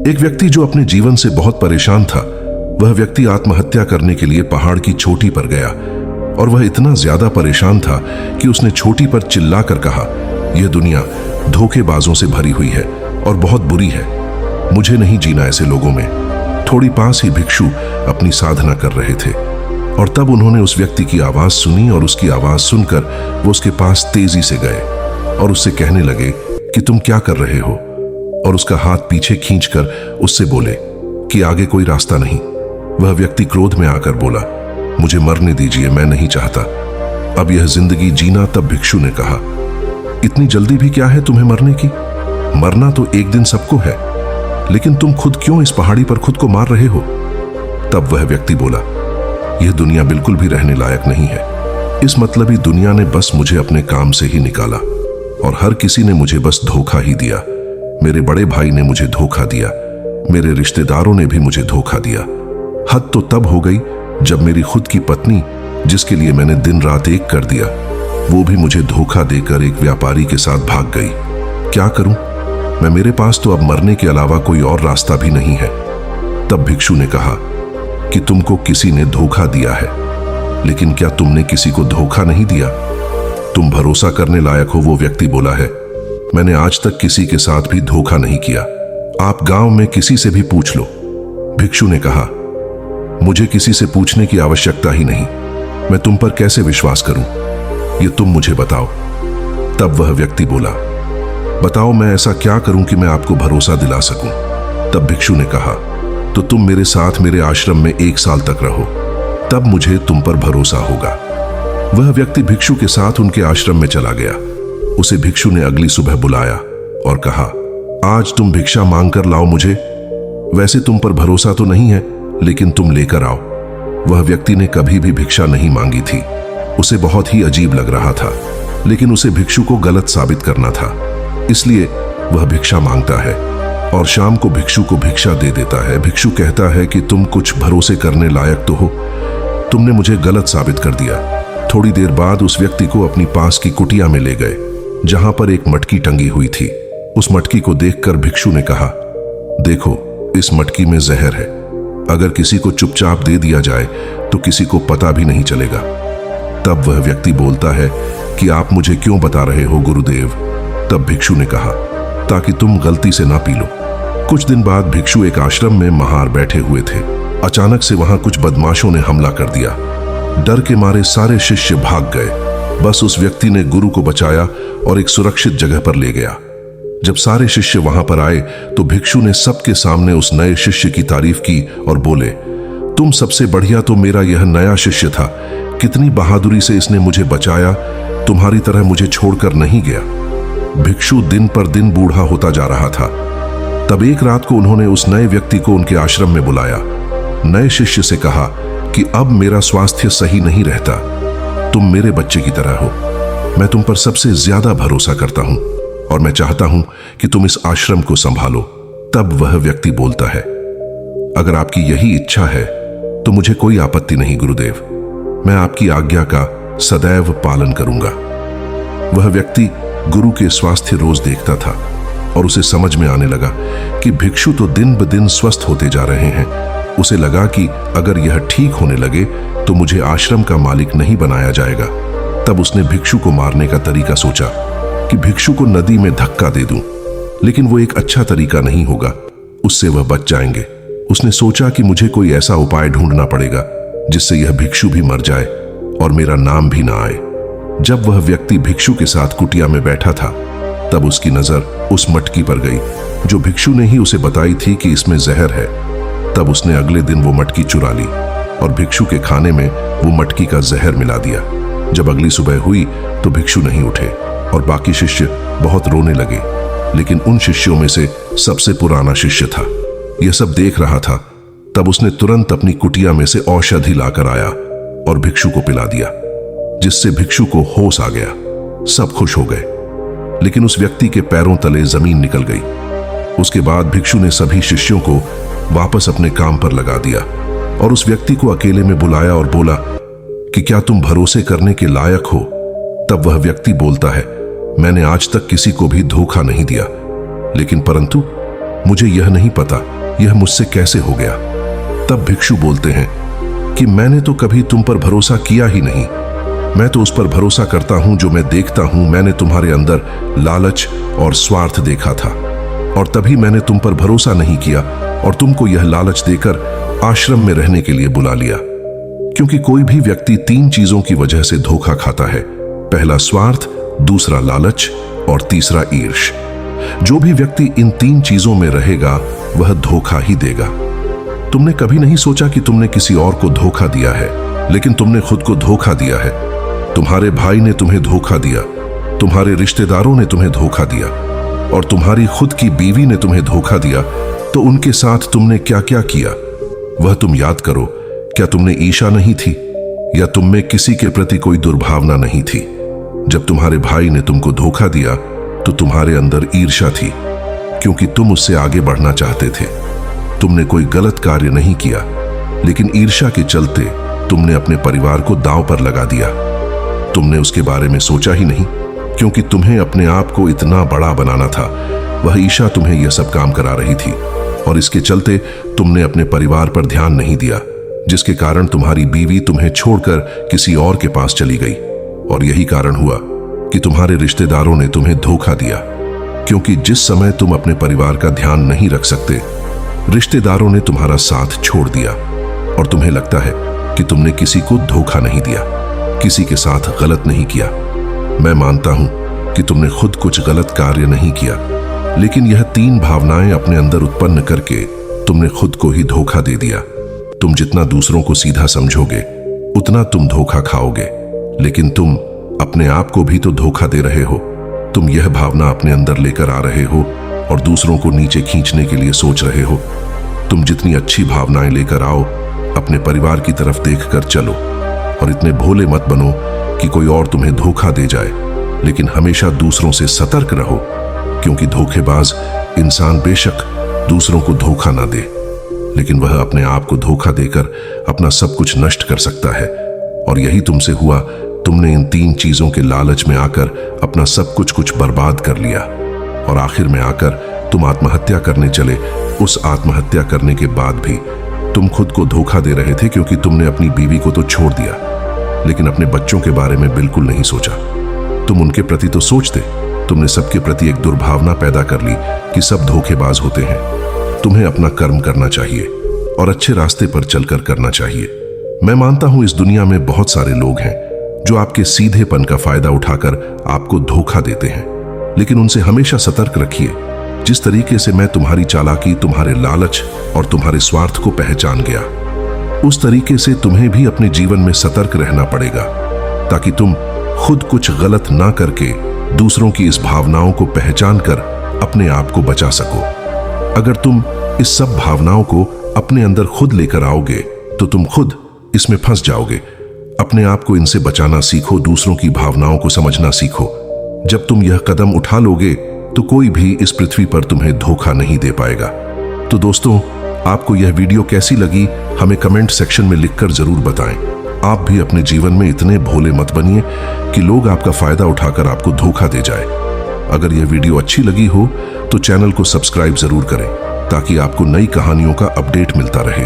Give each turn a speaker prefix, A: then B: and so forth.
A: एक व्यक्ति जो अपने जीवन से बहुत परेशान था, वह व्यक्ति आत्महत्या करने के लिए पहाड़ की चोटी पर गया और वह इतना ज्यादा परेशान था कि उसने चोटी पर चिल्लाकर कहा, यह दुनिया धोखेबाजों से भरी हुई है और बहुत बुरी है। मुझे नहीं जीना ऐसे लोगों में। थोड़ी पास ही भिक्षु अपनी साधना कर रहे थे और तब उन्होंने उस व्यक्ति की आवाज सुनी और उसकी आवाज सुनकर वो उसके पास तेजी से गए और उससे कहने लगे कि तुम क्या कर रहे हो, और उसका हाथ पीछे खींचकर उससे बोले कि आगे कोई रास्ता नहीं। वह व्यक्ति क्रोध में आकर बोला, मुझे मरने दीजिए, मैं नहीं चाहता अब यह जिंदगी जीना। तब भिक्षु ने कहा, इतनी जल्दी भी क्या है तुम्हें मरने की? मरना तो एक दिन सबको है, लेकिन तुम खुद क्यों इस पहाड़ी पर खुद को मार रहे हो? तब वह व्यक्ति बोला, यह दुनिया बिल्कुल भी रहने लायक नहीं है। इस मतलबी दुनिया ने बस मुझे अपने काम से ही निकाला और हर किसी ने मुझे बस धोखा ही दिया। मेरे बड़े भाई ने मुझे धोखा दिया, मेरे रिश्तेदारों ने भी मुझे धोखा दिया। हद तो तब हो गई जब मेरी खुद की पत्नी, जिसके लिए मैंने दिन रात एक कर दिया, वो भी मुझे धोखा देकर एक व्यापारी के साथ भाग गई। क्या करूं मैं? मेरे पास तो अब मरने के अलावा कोई और रास्ता भी नहीं है। तब भिक्षु ने कहा कि तुमको किसी ने धोखा दिया है, लेकिन क्या तुमने किसी को धोखा नहीं दिया? तुम भरोसा करने लायक हो। वो व्यक्ति बोला है, मैंने आज तक किसी के साथ भी धोखा नहीं किया। आप गांव में किसी से भी पूछ लो। भिक्षु ने कहा, मुझे किसी से पूछने की आवश्यकता ही नहीं। मैं तुम पर कैसे विश्वास करूं, ये तुम मुझे बताओ। तब वह व्यक्ति बोला, बताओ मैं ऐसा क्या करूं कि मैं आपको भरोसा दिला सकूं? तब भिक्षु ने कहा, तो तुम मेरे साथ मेरे आश्रम में 1 साल तक रहो, तब मुझे तुम पर भरोसा होगा। वह व्यक्ति भिक्षु के साथ उनके आश्रम में चला गया। उसे भिक्षु ने अगली सुबह बुलाया और कहा, आज तुम भिक्षा मांग कर लाओ मुझे। वैसे तुम पर भरोसा तो नहीं है, लेकिन तुम लेकर आओ। वह व्यक्ति ने कभी भी भिक्षा नहीं मांगी थी। उसे बहुत ही अजीब लग रहा था, लेकिन उसे भिक्षु को गलत साबित करना था, इसलिए वह भिक्षा मांगता है और शाम को भिक्षु को भिक्षा दे देता है। भिक्षु कहता है कि तुम कुछ भरोसे करने लायक तो हो, तुमने मुझे गलत साबित कर दिया। थोड़ी देर बाद उस व्यक्ति को अपनी पास की कुटिया में ले गए, जहां पर एक मटकी टंगी हुई थी। उस मटकी को देखकर भिक्षु ने कहा, देखो, इस मटकी में जहर है। अगर किसी को चुपचाप दे दिया जाए तो किसी को पता भी नहीं चलेगा। तब वह व्यक्ति बोलता है कि आप मुझे क्यों बता रहे हो गुरुदेव? तब भिक्षु ने कहा, ताकि तुम गलती से ना पी लो। कुछ दिन बाद भिक्षु एक आश्रम में महार बैठे हुए थे। अचानक से वहां कुछ बदमाशों ने हमला कर दिया। डर के मारे सारे शिष्य भाग गए। बस उस व्यक्ति ने गुरु को बचाया और एक सुरक्षित जगह पर ले गया। जब सारे शिष्य वहां पर आए तो भिक्षु ने सबके सामने उस नए शिष्य की तारीफ की और बोले, तुम सबसे बढ़िया तो मेरा यह नया शिष्य था। कितनी बहादुरी से इसने मुझे बचाया, तुम्हारी तरह मुझे छोड़कर नहीं गया। भिक्षु दिन पर दिन बूढ़ा होता जा रहा था। तब एक रात को उन्होंने उस नए व्यक्ति को उनके आश्रम में बुलाया। नए शिष्य से कहा कि अब मेरा स्वास्थ्य सही नहीं रहता, तुम मेरे बच्चे की तरह हो। मैं तुम पर सबसे ज्यादा भरोसा करता हूं और मैं चाहता हूं कि तुम इस आश्रम को संभालो। तब वह व्यक्ति बोलता है, अगर आपकी यही इच्छा है तो मुझे कोई आपत्ति नहीं गुरुदेव, मैं आपकी आज्ञा का सदैव पालन करूंगा। वह व्यक्ति गुरु के स्वास्थ्य रोज देखता था और उसे समझ में आने लगा कि भिक्षु तो दिन ब दिन स्वस्थ होते जा रहे हैं। उसे लगा कि अगर यह ठीक होने लगे तो मुझे आश्रम का मालिक नहीं बनाया जाएगा। तब उसने भिक्षु को मारने का तरीका सोचा कि भिक्षु को नदी में धक्का दे दूं, लेकिन वो एक अच्छा तरीका नहीं होगा, उससे वह बच जाएंगे। उसने सोचा कि मुझे कोई ऐसा उपाय ढूंढना पड़ेगा जिससे यह भिक्षु भी मर जाए और मेरा नाम भी ना आए। जब वह व्यक्ति भिक्षु के साथ कुटिया में बैठा था, तब उसकी नजर उस मटकी पर गई जो भिक्षु ने ही उसे बताई थी कि इसमें जहर है। तब उसने अगले दिन वो मटकी चुरा ली और भिक्षु के खाने में वो मटकी का जहर मिला दिया। जब अगली सुबह हुई तो भिक्षु नहीं उठे और बाकी शिष्य बहुत रोने लगे, लेकिन उन शिष्यों में से सबसे पुराना शिष्य था, यह सब देख रहा था। तब उसने तुरंत अपनी कुटिया में से औषधि लाकर आया और भिक्षु को पिला दिया, जिससे भिक्षु को होश आ गया। सब खुश हो गए, लेकिन उस व्यक्ति के पैरों तले जमीन निकल गई। उसके बाद भिक्षु ने सभी शिष्यों को वापस अपने काम पर लगा दिया और उस व्यक्ति को अकेले में बुलाया और बोला कि क्या तुम भरोसे करने के लायक हो? तब वह व्यक्ति बोलता है, मैंने आज तक किसी को भी धोखा नहीं दिया, लेकिन परंतु मुझे यह नहीं पता यह मुझसे कैसे हो गया। तब भिक्षु बोलते हैं कि मैंने तो कभी तुम पर भरोसा किया ही नहीं। मैं तो उस पर भरोसा करता हूं जो मैं देखता हूं। मैंने तुम्हारे अंदर लालच और स्वार्थ देखा था और तभी मैंने तुम पर भरोसा नहीं किया और तुमको यह लालच देकर आश्रम में रहने के लिए बुला लिया। क्योंकि कोई भी व्यक्ति 3 चीजों की वजह से धोखा खाता है। पहला स्वार्थ, दूसरा लालच और तीसरा ईर्ष। जो भी व्यक्ति इन 3 चीजों में रहेगा वह धोखा ही देगा। तुमने कभी नहीं सोचा कि तुमने किसी और को धोखा दिया है, लेकिन तुमने खुद को धोखा दिया है। तुम्हारे भाई ने तुम्हें धोखा दिया, तुम्हारे रिश्तेदारों ने तुम्हें धोखा दिया और तुम्हारी खुद की बीवी ने तुम्हें धोखा दिया। तो उनके साथ तुमने क्या क्या किया वह तुम याद करो। क्या तुमने ईर्ष्या नहीं थी या तुम में किसी के प्रति कोई दुर्भावना नहीं थी? जब तुम्हारे भाई ने तुमको धोखा दिया तो तुम्हारे अंदर ईर्ष्या थी, क्योंकि तुम उससे आगे बढ़ना चाहते थे। तुमने कोई गलत कार्य नहीं किया, लेकिन ईर्ष्या के चलते तुमने अपने परिवार को दांव पर लगा दिया। तुमने उसके बारे में सोचा ही नहीं, क्योंकि तुम्हें अपने आप को इतना बड़ा बनाना था। वह ईर्ष्या तुम्हें यह सब काम करा रही थी और इसके चलते तुमने अपने परिवार पर ध्यान नहीं दिया, जिसके कारण तुम्हारी बीवी तुम्हें छोड़कर किसी और के पास चली गई। और यही कारण हुआ कि तुम्हारे रिश्तेदारों ने तुम्हें धोखा दिया, क्योंकि जिस समय तुम अपने परिवार का ध्यान नहीं रख सकते, रिश्तेदारों ने तुम्हारा साथ छोड़ दिया और तुम्हें लगता है कि तुमने किसी को धोखा नहीं दिया, किसी के साथ गलत नहीं किया। मैं मानता हूं कि तुमने खुद कुछ गलत कार्य नहीं किया, लेकिन यह 3 भावनाएं अपने अंदर उत्पन्न करके तुमने खुद को ही धोखा दे दिया। तुम जितना दूसरों को सीधा समझोगे उतना तुम धोखा खाओगे, लेकिन तुम अपने आप को भी तो धोखा दे रहे हो। तुम यह भावना अपने अंदर लेकर आ रहे हो और दूसरों को नीचे खींचने के लिए सोच रहे हो। तुम जितनी अच्छी भावनाएं लेकर आओ, अपने परिवार की तरफ देखकर चलो और इतने भोले मत बनो कि कोई और तुम्हें धोखा दे जाए। लेकिन हमेशा दूसरों से सतर्क रहो, क्योंकि धोखेबाज इंसान बेशक दूसरों को धोखा ना दे, लेकिन वह अपने आप को धोखा देकर अपना सब कुछ नष्ट कर सकता है। और यही तुमसे हुआ। तुमने इन 3 चीजों के लालच में आकर अपना सब कुछ बर्बाद कर लिया और आखिर में आकर तुम आत्महत्या करने चले। उस आत्महत्या करने के बाद भी तुम खुद को धोखा दे रहे थे, क्योंकि तुमने अपनी बीवी को तो छोड़ दिया, लेकिन अपने बच्चों के बारे में बिल्कुल नहीं सोचा। तुम उनके प्रति तो सोचते। तुमने सबके प्रति एक दुर्भावना पैदा कर ली कि सब धोखेबाज होते हैं। तुम्हें अपना कर्म करना चाहिए और अच्छे रास्ते पर चलकर करना चाहिए। मैं मानता हूं इस दुनिया में बहुत सारे लोग हैं जो आपके सीधेपन का फायदा उठाकर आपको धोखा देते हैं, लेकिन उनसे हमेशा सतर्क रखिए। जिस तरीके से मैं तुम्हारी चालाकी, तुम्हारे लालच और तुम्हारे स्वार्थ को पहचान गया, उस तरीके से तुम्हें भी अपने जीवन में सतर्क रहना पड़ेगा, ताकि तुम खुद कुछ गलत ना करके दूसरों की इस भावनाओं को पहचान कर अपने आप को बचा सको। अगर तुम इस सब भावनाओं को अपने अंदर खुद लेकर आओगे तो तुम खुद इसमें फंस जाओगे। अपने आप को इनसे बचाना सीखो, दूसरों की भावनाओं को समझना सीखो। जब तुम यह कदम उठा लोगे तो कोई भी इस पृथ्वी पर तुम्हें धोखा नहीं दे पाएगा। तो दोस्तों, आपको यह वीडियो कैसी लगी हमें कमेंट सेक्शन में लिखकर जरूर बताएं। आप भी अपने जीवन में इतने भोले मत बनिए कि लोग आपका फायदा उठाकर आपको धोखा दे जाए। अगर यह वीडियो अच्छी लगी हो तो चैनल को सब्सक्राइब जरूर करें, ताकि आपको नई कहानियों का अपडेट मिलता रहे।